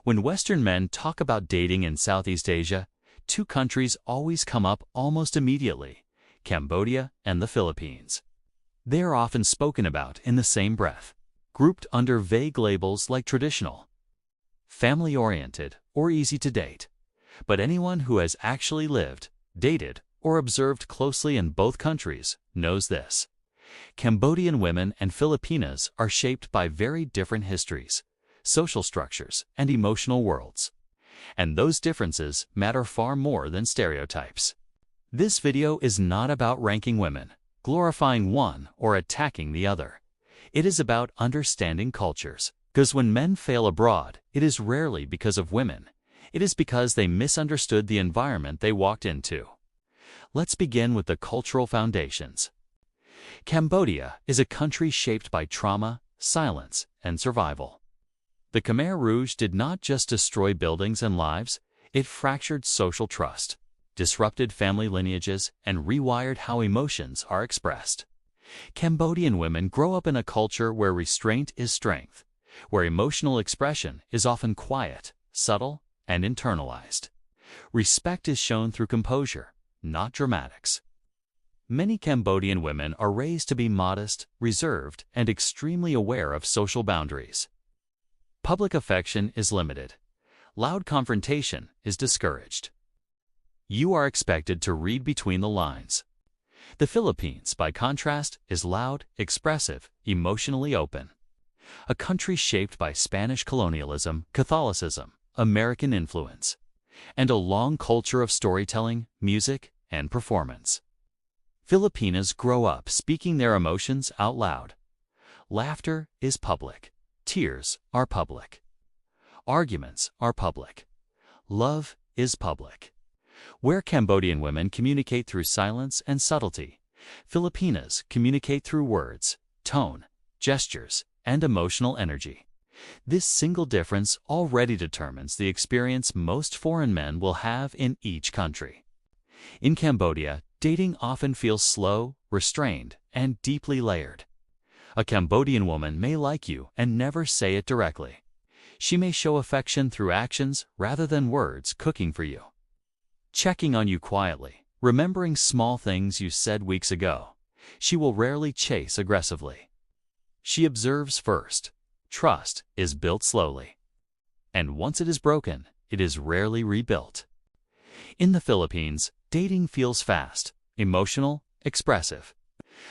When Western men talk about dating in Southeast Asia, two countries always come up almost immediately: Cambodia and the Philippines. They are often spoken about in the same breath, grouped under vague labels like traditional, family-oriented, or easy to date. But anyone who has actually lived, dated, or observed closely in both countries knows this. Cambodian women and Filipinas are shaped by very different histories, social structures, and emotional worlds. And those differences matter far more than stereotypes. This video is not about ranking women, glorifying one, or attacking the other. It is about understanding cultures. Because when men fail abroad, it is rarely because of women. It is because they misunderstood the environment they walked into. Let's begin with the cultural foundations. Cambodia is a country shaped by trauma, silence, and survival. The Khmer Rouge did not just destroy buildings and lives, it fractured social trust, disrupted family lineages, and rewired how emotions are expressed. Cambodian women grow up in a culture where restraint is strength, where emotional expression is often quiet, subtle, and internalized. Respect is shown through composure, not dramatics. Many Cambodian women are raised to be modest, reserved, and extremely aware of social boundaries. Public affection is limited. Loud confrontation is discouraged. You are expected to read between the lines. The Philippines, by contrast, is loud, expressive, emotionally open. A country shaped by Spanish colonialism, Catholicism, American influence, and a long culture of storytelling, music, and performance. Filipinas grow up speaking their emotions out loud. Laughter is public. Tears are public. Arguments are public. Love is public. Where Cambodian women communicate through silence and subtlety, Filipinas communicate through words, tone, gestures, and emotional energy. This single difference already determines the experience most foreign men will have in each country. In Cambodia, dating often feels slow, restrained, and deeply layered. A Cambodian woman may like you and never say it directly. She may show affection through actions rather than words cooking for you, checking on you quietly, remembering small things you said weeks ago. She will rarely chase aggressively. She observes first. Trust is built slowly. And once it is broken, it is rarely rebuilt. In the Philippines, dating feels fast, emotional, expressive.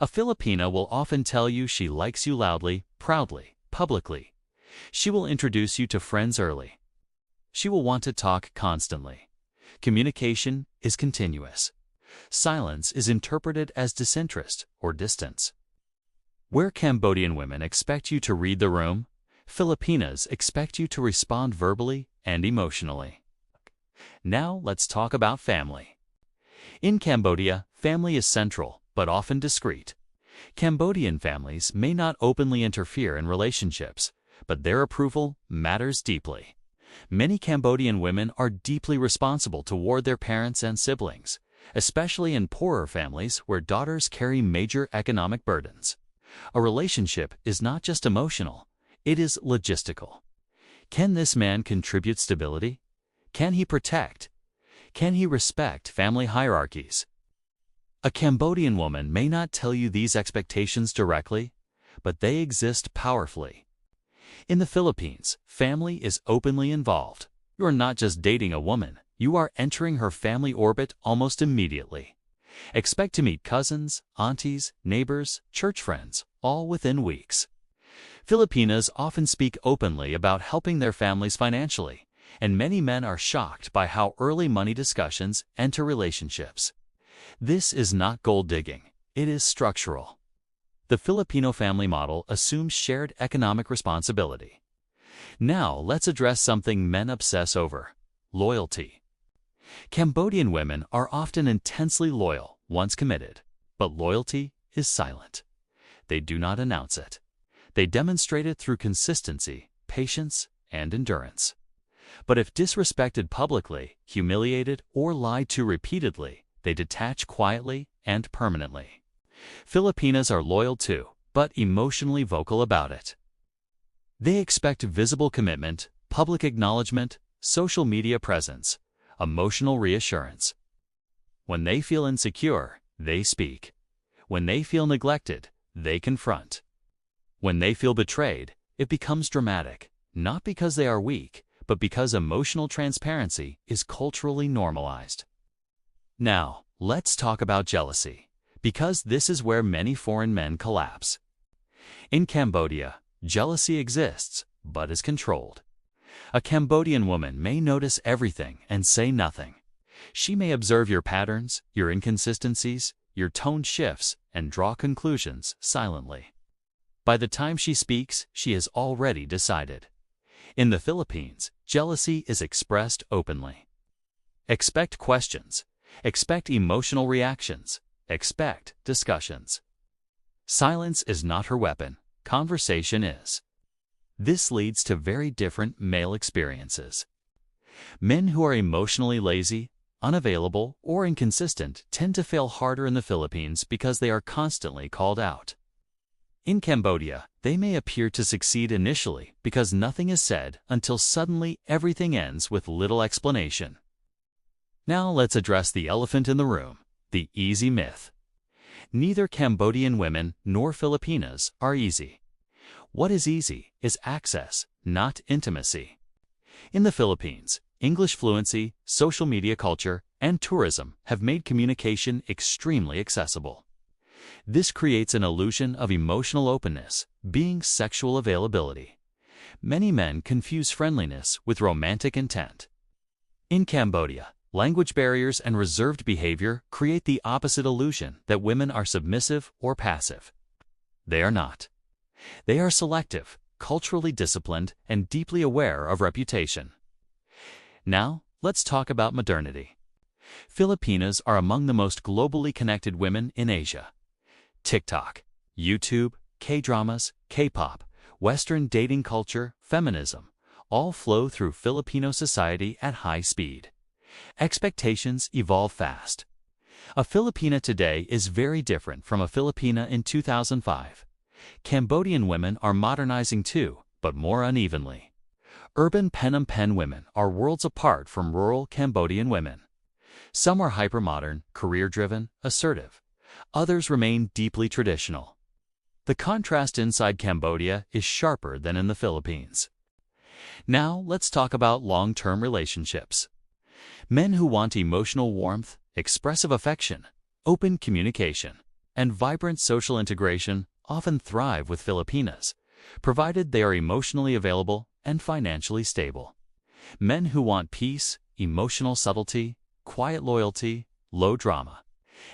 A Filipina will often tell you she likes you loudly, proudly, publicly. She will introduce you to friends early. She will want to talk constantly. Communication is continuous. Silence is interpreted as disinterest or distance. Where Cambodian women expect you to read the room, Filipinas expect you to respond verbally and emotionally. Now let's talk about family. In Cambodia, family is central, but often discreet. Cambodian families may not openly interfere in relationships, but their approval matters deeply. Many Cambodian women are deeply responsible toward their parents and siblings, especially in poorer families where daughters carry major economic burdens. A relationship is not just emotional, it is logistical. Can this man contribute stability? Can he protect? Can he respect family hierarchies? A Cambodian woman may not tell you these expectations directly, but they exist powerfully. In the Philippines, family is openly involved. You are not just dating a woman, you are entering her family orbit almost immediately. Expect to meet cousins, aunties, neighbors, church friends, all within weeks. Filipinas often speak openly about helping their families financially, and many men are shocked by how early money discussions enter relationships. This is not gold digging, it is structural. The Filipino family model assumes shared economic responsibility. Now let's address something men obsess over: loyalty. Cambodian women are often intensely loyal once committed, but loyalty is silent. They do not announce it. They demonstrate it through consistency, patience, and endurance. But if disrespected publicly, humiliated, or lied to repeatedly, they detach quietly and permanently. Filipinas are loyal too, but emotionally vocal about it. They expect visible commitment, public acknowledgement, social media presence, emotional reassurance. When they feel insecure, they speak. When they feel neglected, they confront. When they feel betrayed, it becomes dramatic, not because they are weak, but because emotional transparency is culturally normalized. Now, let's talk about jealousy, because this is where many foreign men collapse. In Cambodia, jealousy exists, but is controlled. A Cambodian woman may notice everything and say nothing. She may observe your patterns, your inconsistencies, your tone shifts, and draw conclusions silently. By the time she speaks, she has already decided. In the Philippines, jealousy is expressed openly. Expect questions. Expect emotional reactions. Expect discussions. Silence is not her weapon. Conversation is. This leads to very different male experiences. Men who are emotionally lazy, unavailable, or inconsistent tend to fail harder in the Philippines because they are constantly called out. In Cambodia, they may appear to succeed initially because nothing is said until suddenly everything ends with little explanation. Now let's address the elephant in the room, the easy myth. Neither Cambodian women nor Filipinas are easy. What is easy is access, not intimacy. In the Philippines, English fluency, social media culture, and tourism have made communication extremely accessible. This creates an illusion of emotional openness, being sexual availability. Many men confuse friendliness with romantic intent. In Cambodia, language barriers and reserved behavior create the opposite illusion that women are submissive or passive. They are not. They are selective, culturally disciplined, and deeply aware of reputation. Now, let's talk about modernity. Filipinas are among the most globally connected women in Asia. TikTok, YouTube, K-dramas, K-pop, Western dating culture, feminism, all flow through Filipino society at high speed. Expectations evolve fast. A Filipina today is very different from a Filipina in 2005. Cambodian women are modernizing too, but more unevenly. Urban Phnom Penh women are worlds apart from rural Cambodian women. Some are hypermodern, career-driven, assertive. Others remain deeply traditional. The contrast inside Cambodia is sharper than in the Philippines. Now let's talk about long-term relationships. Men who want emotional warmth, expressive affection, open communication, and vibrant social integration often thrive with Filipinas, provided they are emotionally available and financially stable. Men who want peace, emotional subtlety, quiet loyalty, low drama,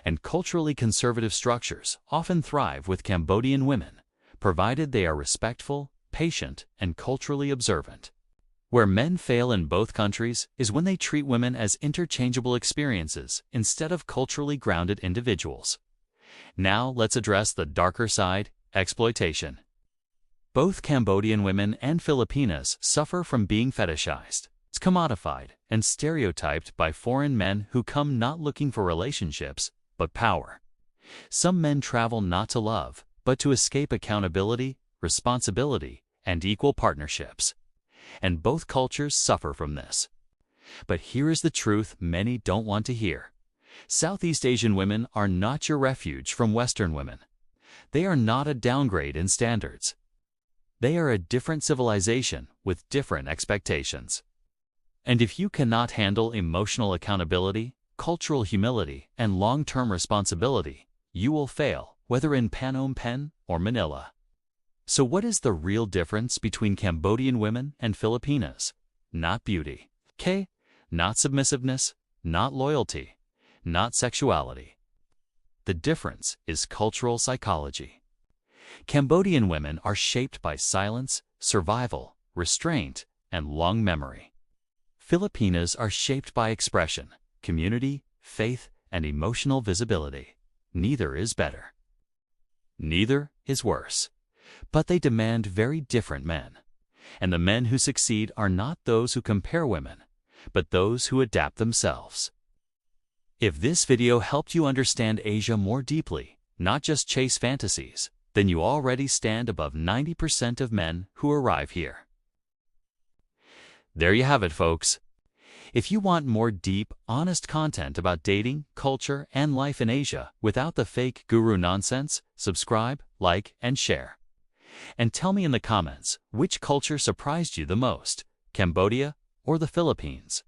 and culturally conservative structures often thrive with Cambodian women, provided they are respectful, patient, and culturally observant. Where men fail in both countries is when they treat women as interchangeable experiences instead of culturally grounded individuals. Now let's address the darker side, exploitation. Both Cambodian women and Filipinas suffer from being fetishized, commodified, and stereotyped by foreign men who come not looking for relationships, but power. Some men travel not to love, but to escape accountability, responsibility, and equal partnerships. And both cultures suffer from this. But here is the truth many don't want to hear. Southeast Asian women are not your refuge from Western women. They are not a downgrade in standards. They are a different civilization with different expectations. And if you cannot handle emotional accountability, cultural humility, and long-term responsibility, you will fail, whether in Phnom Penh or Manila. So what is the real difference between Cambodian women and Filipinas? Not beauty. Okay? Not submissiveness, not loyalty, not sexuality. The difference is cultural psychology. Cambodian women are shaped by silence, survival, restraint, and long memory. Filipinas are shaped by expression, community, faith, and emotional visibility. Neither is better. Neither is worse. But they demand very different men. And the men who succeed are not those who compare women, but those who adapt themselves. If this video helped you understand Asia more deeply, not just chase fantasies, then you already stand above 90% of men who arrive here. There you have it, folks. If you want more deep, honest content about dating, culture, and life in Asia without the fake guru nonsense, subscribe, like, and share. And tell me in the comments which culture surprised you the most, Cambodia or the Philippines?